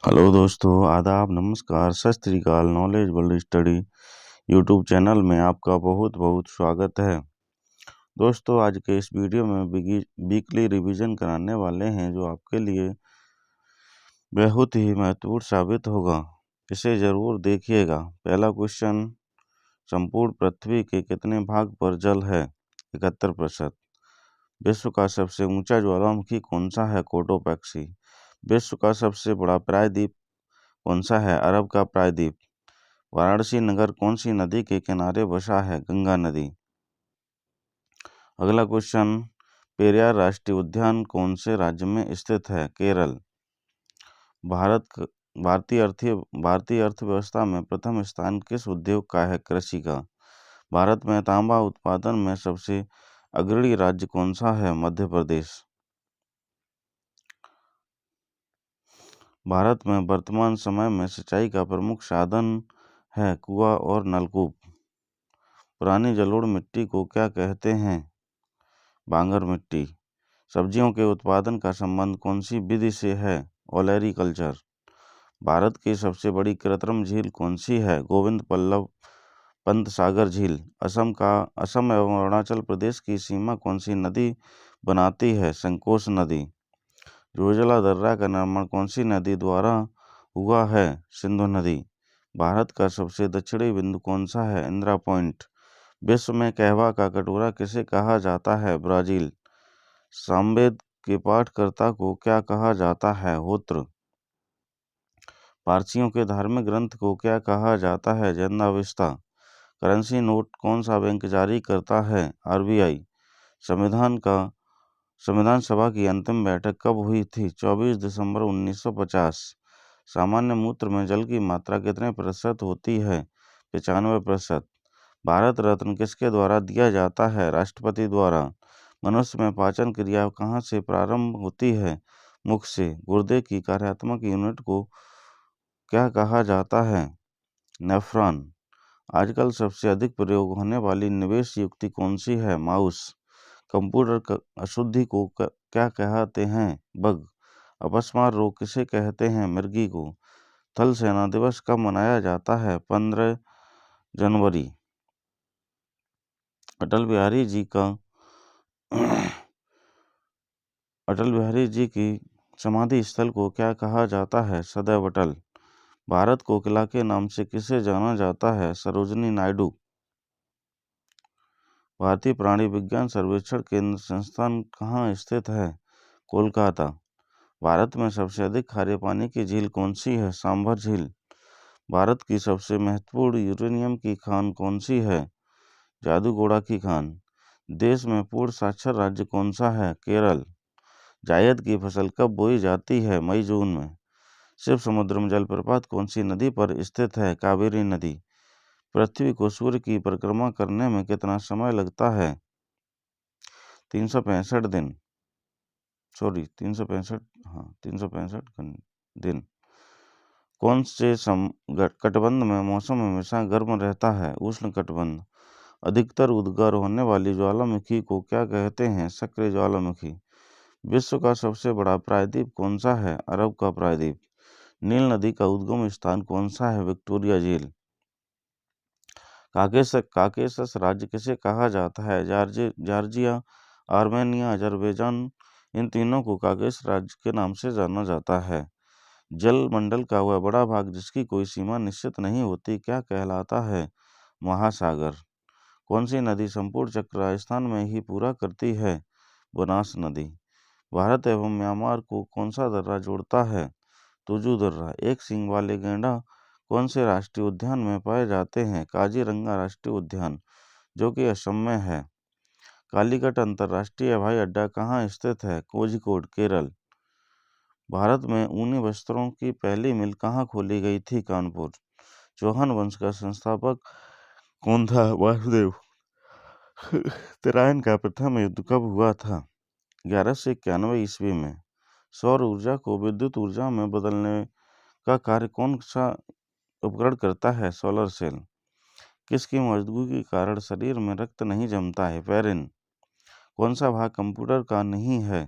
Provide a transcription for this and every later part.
Hello दोस्तों, आदाब, नमस्कार, सत श्री अकाल। Knowledge world study YouTube channel में आपका बहुत बहुत स्वागत है। दोस्तों, आज के इस वीडियो में वीकली रिवीजन कराने वाले हैं जो आपके लिए बहुत ही महत्वपूर्ण साबित होगा। इसे ज़रूर देखिएगा। पहला क्वेश्चन, संपूर्ण पृथ्वी के कितने भाग पर जल है? 71%। विश्व का सबसे ऊंचा ज्वालामुखी कौन सा है? कोटोपैक्सी। विश्व का सबसे बड़ा प्रायद्वीप कौन सा है? अरब का प्रायद्वीप। वाराणसी नगर कौन सी नदी के किनारे बसा है? गंगा नदी। अगला क्वेश्चन, पेरियार राष्ट्रीय उद्यान कौन से राज्य में स्थित है? केरल। भारतीय अर्थव्यवस्था में प्रथम स्थान किस उद्योग का है? कृषि का। भारत में तांबा उत्पादन में सबसे अग्रणी राज्य कौन सा है? मध्य प्रदेश। भारत में वर्तमान समय में सिंचाई का प्रमुख साधन है कुआं और नलकूप। पुरानी जलोढ़ मिट्टी को क्या कहते हैं? बांगर मिट्टी। सब्जियों के उत्पादन का संबंध कौन सी विधि से है? ओलेरीकल्चर। भारत की सबसे बड़ी कृत्रिम झील कौन सी है? गोविंद बल्लभ पंत सागर झील। असम एवं अरुणाचल प्रदेश की सीमा कौन सी नदी बनाती है? संकोश नदी। जोजिला दर्रा का निर्माण कौन सी नदी द्वारा हुआ है? सिंधु नदी। भारत का सबसे दक्षिणी बिंदु कौन सा है? इंदिरा पॉइंट। विश्व में कहवा का कटोरा किसे कहा जाता है? ब्राजील। सामवेद के पाठकर्ता को क्या कहा जाता है? होत्र। पारसियों के धार्मिक ग्रंथ को क्या कहा जाता है? जन्दावस्ता। करेंसी नोट कौन सा बैंक जारी करता है? आरबीआई। संविधान सभा की अंतिम बैठक कब हुई थी? 24 दिसंबर 1950। सामान्य मूत्र में जल की मात्रा कितने प्रतिशत होती है? 95%। भारत रत्न किसके द्वारा दिया जाता है? राष्ट्रपति द्वारा। मनुष्य में पाचन क्रिया कहाँ से प्रारंभ होती है? मुख से। गुर्दे की कार्यात्मक यूनिट को क्या कहा जाता है? नेफ्रॉन। आजकल सबसे अधिक प्रयोग होने वाली निवेश युक्ति कौन सी है? माउस। कंप्यूटर अशुद्धि को क्या कहते हैं? बग। अपस्मार रोग किसे कहते हैं? मिर्गी को। थल सेना दिवस कब मनाया जाता है? 15 जनवरी। अटल बिहारी जी की समाधि स्थल को क्या कहा जाता है? सदैव अटल। भारत को कोकिला के नाम से किसे जाना जाता है? सरोजिनी नायडू। भारतीय प्राणी विज्ञान सर्वेक्षण केंद्र संस्थान कहाँ स्थित है? कोलकाता। भारत में सबसे अधिक खारे पानी की झील कौन सी है? सांभर झील। भारत की सबसे महत्वपूर्ण यूरेनियम की खान कौन सी है? जादूगोड़ा की खान। देश में पूर्ण साक्षर राज्य कौन सा है? केरल। जायद की फसल कब बोई जाती है? मई जून में। शिव समुद्रम जलप्रपात कौन सी नदी पर स्थित है? कावेरी नदी। पृथ्वी को सूर्य की परिक्रमा करने में कितना समय लगता है? 365 दिन। 365 दिन। कौन से कटिबंध में मौसम हमेशा गर्म रहता है? उष्ण कटिबंध। अधिकतर उद्गार होने वाली ज्वालामुखी को क्या कहते हैं? सक्रिय ज्वालामुखी। विश्व का सबसे बड़ा प्रायद्वीप कौन सा है? अरब का प्रायद्वीप। नील नदी का उद्गम स्थान कौन सा है? विक्टोरिया झील। काकेशस राज्य किसे कहा जाता है? Georgia, Armenia, Azerbaijan. इन तीनों को काकेशस राज्य के नाम से जाना जाता है। जल मंडल का वह बड़ा भाग जिसकी कोई सीमा निश्चित नहीं होती क्या कहलाता है? महासागर। कौन सी नदी संपूर्ण चक्र राजस्थान में ही पूरा करती है? बनास नदी। भारत एवं म्यांमार को कौन सा दर्रा जोड़ता है? तुजू दर्रा। एक सींग वाले गैंडा कौन से राष्ट्रीय उद्यान में पाए जाते हैं? काजीरंगा राष्ट्रीय उद्यान, जो कि असम में है। कालीकट अंतर्राष्ट्रीय हवाई अड्डा कहाँ स्थित है? कोझिकोड, केरल। भारत में ऊनी वस्त्रों की पहली मिल कहाँ खोली गई थी? कानपुर। चौहान वंश का संस्थापक कौन था? वासुदेव। तराइन का प्रथम युद्ध कब हुआ था? 1191 ईस्वी में। सौर ऊर्जा को विद्युत ऊर्जा में बदलने का कार्य कौन सा उपकरण करता है? Solar cell. किसकी मौजूदगी के कारण शरीर में रक्त नहीं जमता है? पेरिन। कौन सा भाग कंप्यूटर का नहीं है?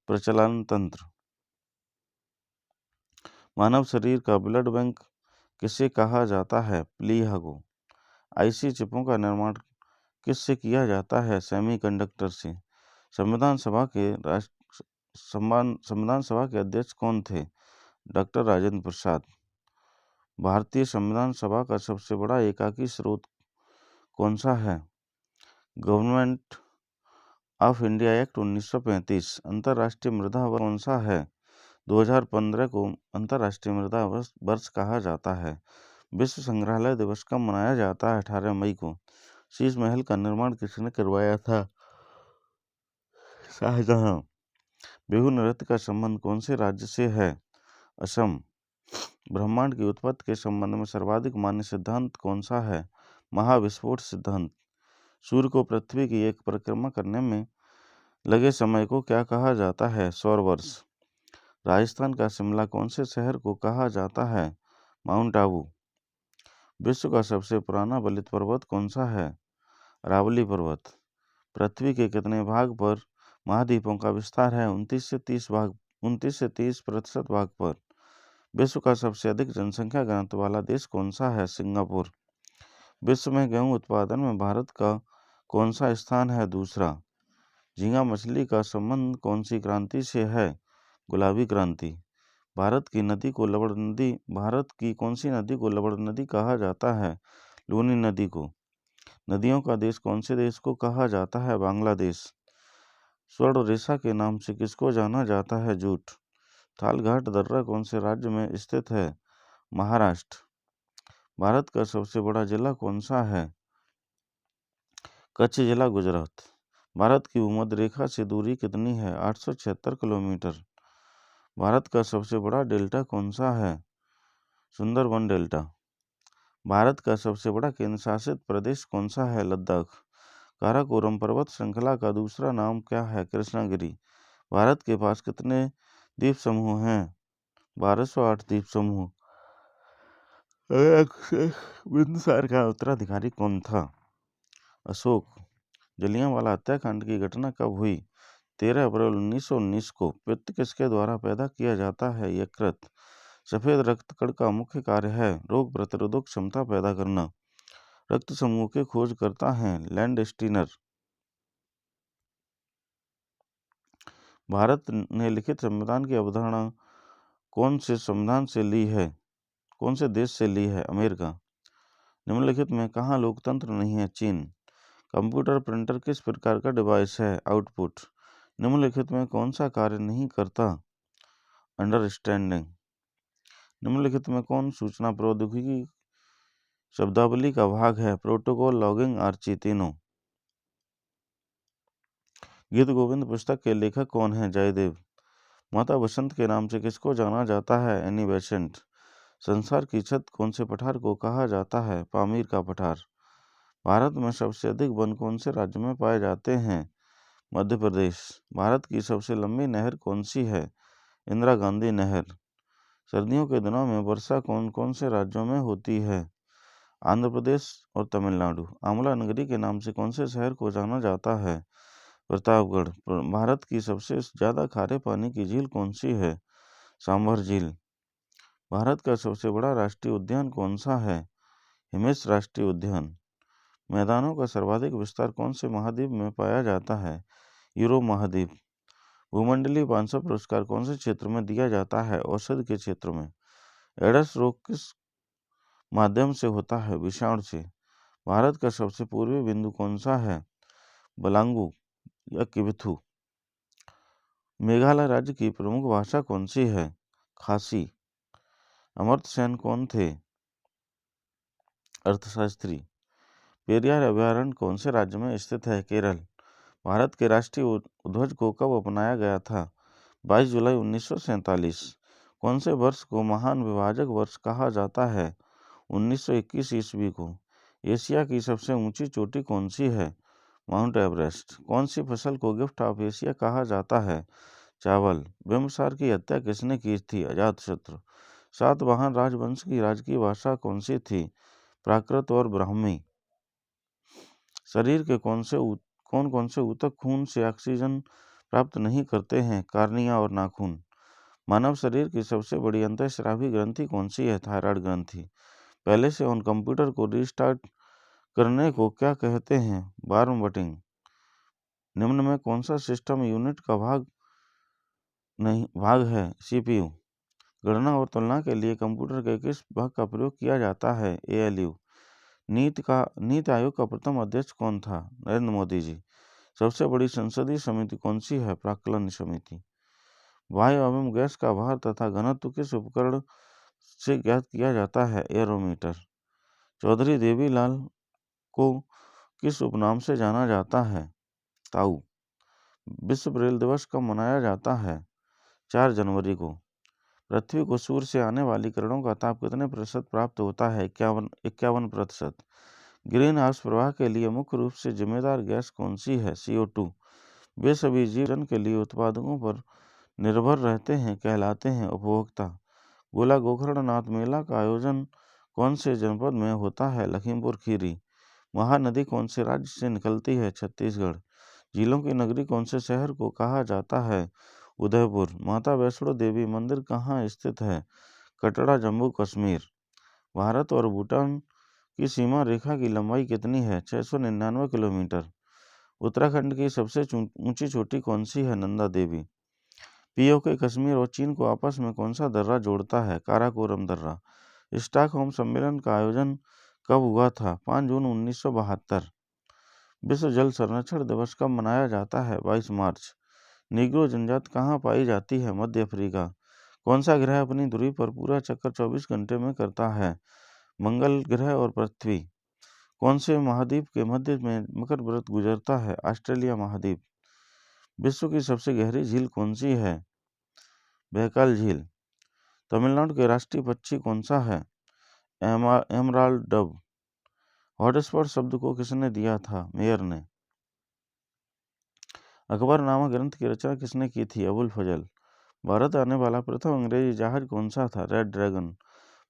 प्रचलन तंत्र। मानव शरीर का ब्लड बैंक किसे कहा जाता है? प्लीहा को। आईसी चिपों का निर्माण किससे किया जाता है? सेमीकंडक्टर से। संविधान सभा के अध्यक्ष कौन थे? डॉक्टर राजेंद्र प्रसाद। भारतीय संविधान सभा का सबसे बड़ा एकाकी स्रोत कौन सा है? Government of India act 1935। अंतर्राष्ट्रीय मृदा वर्ष कौन सा है? 2015 को अंतर्राष्ट्रीय मृदा वर्ष कहा जाता है। विश्व संग्रहालय दिवस कब मनाया जाता है? 18 मई को। शीश महल का निर्माण किसने करवाया था? शाहजहां। बिहू नृत्य का संबंध कौन से राज्य से है? असम। ब्रह्मांड की उत्पत्ति के संबंध में सर्वाधिक मान्य सिद्धांत कौन सा है? महाविस्फोट सिद्धांत। सूर्य को पृथ्वी की एक परिक्रमा करने में लगे समय को क्या कहा जाता है? सौर वर्ष। राजस्थान का शिमला कौन से शहर को कहा जाता है? माउंट आबू। विश्व का सबसे पुराना बलित पर्वत कौन सा है? अरावली पर्वत। पृथ्वी के कितने भाग पर महाद्वीपों का विस्तार है? 29 से 30% भाग पर। विश्व का सबसे अधिक जनसंख्या घनत्व वाला देश कौन सा है? सिंगापुर। विश्व में गेहूं उत्पादन में भारत का कौन सा स्थान है? दूसरा। झींगा मछली का संबंध कौन सी क्रांति से है? गुलाबी क्रांति। भारत की कौन सी नदी को लवण नदी कहा जाता है? लूनी नदी को। नदियों का देश कौन से देश को कहा जाता है? बांग्लादेश। स्वर्ण रेखा के नाम से किसको जाना जाता है? जूट। थालघाट दर्रा कौन से राज्य में स्थित है? महाराष्ट्र। भारत का सबसे बड़ा जिला कौन सा है? कच्छ जिला, गुजरात। भारत की भूमध्य रेखा से दूरी कितनी है? 876 किलोमीटर। भारत का सबसे बड़ा डेल्टा कौन सा है? सुंदरबन डेल्टा। भारत का सबसे बड़ा केंद्र शासित प्रदेश कौन सा है? लद्दाख। काराकोरम पर्वत श्रृंखला का दूसरा नाम क्या है? कृष्णागिरी। भारत के पास कितने द्वीप समूह हैं? 1208 द्वीप समूह। बिंदुसार का उत्तराधिकारी कौन था? अशोक। जलियांवाला हत्याकांड की घटना कब हुई? 13 अप्रैल 1919 को। पित्त किसके द्वारा पैदा किया जाता है? यकृत। सफेद रक्त कण का मुख्य कार्य है रोग प्रतिरोधक क्षमता पैदा करना। रक्त समूह के खोज करता है लैंडस्टीनर। भारत ने लिखित संविधान की अवधारणा कौन से संविधान से ली है? कौन से देश से ली है? अमेरिका। निम्नलिखित में कहाँ लोकतंत्र नहीं है? चीन। कंप्यूटर प्रिंटर किस प्रकार का डिवाइस है? आउटपुट। निम्नलिखित में कौन सा कार्य नहीं करता? अंडरस्टैंडिंग। निम्नलिखित में कौन सूचना प्रौद्योगिकी शब्दावली का भाग है? प्रोटोकॉल, लॉगिंग, आर्ची, तीनों। गीत गोविंद पुस्तक के लेखक कौन हैं? जयदेव। माता बसंत के नाम से किसको जाना जाता है? Annie Besant. संसार की छत कौन से पठार को कहा जाता है? पामीर का पठार। भारत में सबसे अधिक वन कौन से राज्य में पाए जाते हैं? मध्य प्रदेश। भारत की सबसे लंबी नहर कौन सी है? इंदिरा गांधी नहर। सर्दियों के दिनों में वर्षा कौन कौन से राज्यों में होती है? आंध्र प्रदेश और तमिलनाडु। आंवला नगरी के नाम से कौन से शहर को जाना जाता है? प्रतापगढ़। भारत की सबसे ज्यादा खारे पानी की झील कौन सी है? सांभर झील। भारत का सबसे बड़ा राष्ट्रीय उद्यान कौन सा है? हिमेश राष्ट्रीय उद्यान। मैदानों का सर्वाधिक विस्तार कौन से महाद्वीप में पाया जाता है? यूरोप महाद्वीप। भूमंडलीय 500 पुरस्कार कौन से क्षेत्र में दिया जाता है? औषधि के क्षेत्र में। एड्स रोग किस माध्यम से होता है? विषाणु से। भारत का सबसे पूर्वी बिंदु कौन सा है? बलांगू या किबिथु। मेघालय राज्य की प्रमुख भाषा कौन सी है? खासी। अमर्त्य सेन कौन थे? अर्थशास्त्री। पेरियार अभयारण्य कौन से राज्य में स्थित है? केरल। भारत के राष्ट्रीय ध्वज को कब अपनाया गया था? 22 जुलाई 1947। कौन से वर्ष को महान विभाजक वर्ष कहा जाता है? 1921 ईस्वी को। एशिया की सबसे ऊंची चोटी कौन सी है? Mount Everest. कौन सी फसल को गिफ्ट ऑफ एशिया कहा जाता है? चावल। बिम्बसार की हत्या किसने की थी? अजातशत्रु। सातवाहन राजवंश की राजकीय भाषा कौन सी थी? प्राकृत और ब्राह्मी। शरीर के कौन कौन से ऊतक खून से ऑक्सीजन प्राप्त नहीं करते हैं? कार्निया और नाखून। मानव शरीर की सबसे बड़ी अंतःस्रावी ग्रंथि कौन सी है? थायराइड ग्रंथि। पहले से ऑन कंप्यूटर को रीस्टार्ट करने को क्या कहते हैं? बार्म बटिंग। निम्न में कौन सा सिस्टम यूनिट का भाग है? CPU। गणना और तुलना के लिए कंप्यूटर के किस भाग का प्रयोग किया जाता है? ALU। नीति आयोग का प्रथम अध्यक्ष कौन था? नरेंद्र मोदी जी। सबसे बड़ी संसदीय समिति कौन सी है? प्राक्कलन समिति। वायु एवं गैस का भार तथा घनत्व किस उपकरण से ज्ञात किया जाता है? एरोमीटर। चौधरी देवीलाल को किस उपनाम से जाना जाता है? ताऊ। विश्व ब्रेल दिवस कब मनाया जाता है? 4 जनवरी को। पृथ्वी को सूर्य से आने वाली किरणों का ताप कितने प्रतिशत प्राप्त होता है? 51%। ग्रीन हाउस प्रवाह के लिए मुख्य रूप से जिम्मेदार गैस कौन सी है? CO2। वे सभी जीवन के लिए उत्पादकों पर निर्भर रहते हैं कहलाते हैं उपभोक्ता। गोला गोकर्णनाथ मेला का आयोजन कौन से जनपद में होता है? लखीमपुर खीरी। महानदी कौन से राज्य से निकलती है? छत्तीसगढ़। झीलों की नगरी कौन से शहर को कहा जाता है? उदयपुर। माता वैष्णो देवी मंदिर कहाँ स्थित है? कटरा, जम्मू कश्मीर। भारत और भूटान की सीमा रेखा की लंबाई कितनी है? 699 किलोमीटर। उत्तराखंड की सबसे ऊंची चोटी कौन सी है? नंदा देवी। POK कश्मीर और चीन को आपस में कौन सा दर्रा जोड़ता है? काराकोरम दर्रा। स्टॉकहोम सम्मेलन का आयोजन कब हुआ था? 5 जून 1972। विश्व जल संरक्षण दिवस कब मनाया जाता है? 22 मार्च। नीग्रो जनजाति कहाँ पाई जाती है? मध्य अफ्रीका। कौन सा ग्रह अपनी धुरी पर पूरा चक्कर 24 घंटे में करता है? मंगल ग्रह और पृथ्वी। कौन से महाद्वीप के मध्य में मकर व्रत गुजरता है? ऑस्ट्रेलिया महाद्वीप। विश्व की सबसे गहरी झील कौन सी है? बहकाल झील। तमिलनाडु के राष्ट्रीय पक्षी कौन सा है? Emerald dub. हॉटस्पॉट शब्द को किसने दिया था? मेयर ने। अकबरनामा ग्रंथ की रचना किसने की थी? अबुल फजल। भारत आने वाला प्रथम अंग्रेजी जहाज कौन सा था? Red dragon.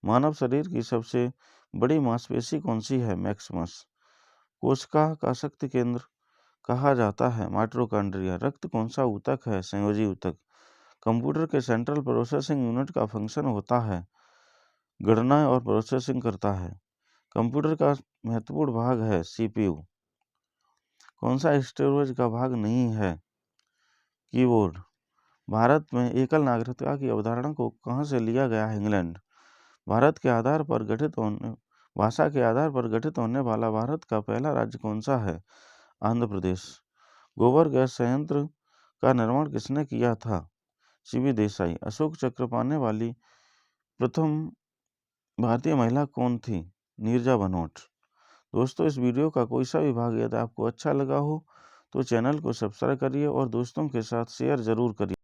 मानव शरीर की सबसे बड़ी मांसपेशी कौन सी है? मैक्सिमस। कोशिका का शक्ति केंद्र कहा जाता है? माइटोकॉन्ड्रिया। रक्त कौन सा ऊतक है? संयोजी ऊतक। कंप्यूटर के सेंट्रल प्रोसेसिंग यूनिट का फंक्शन होता है? गणना और प्रोसेसिंग करता है। कंप्यूटर का महत्वपूर्ण भाग है? CPU। कौन सा स्टोरेज का भाग नहीं है? कीबोर्ड। भारत में एकल नागरिकता की अवधारणा को कहाँ से लिया गया है? इंग्लैंड। भाषा के आधार पर गठित होने वाला भारत का पहला राज्य कौन सा है? आंध्र प्रदेश। गोबर गैस संयंत्र का निर्माण किसने किया था? CB देसाई। अशोक चक्र पाने वाली प्रथम भारतीय महिला कौन थी? नीरजा भनोट। दोस्तों, इस वीडियो का कोई सा भी भाग यदि आपको अच्छा लगा हो तो चैनल को सब्सक्राइब करिए और दोस्तों के साथ शेयर जरूर करिए।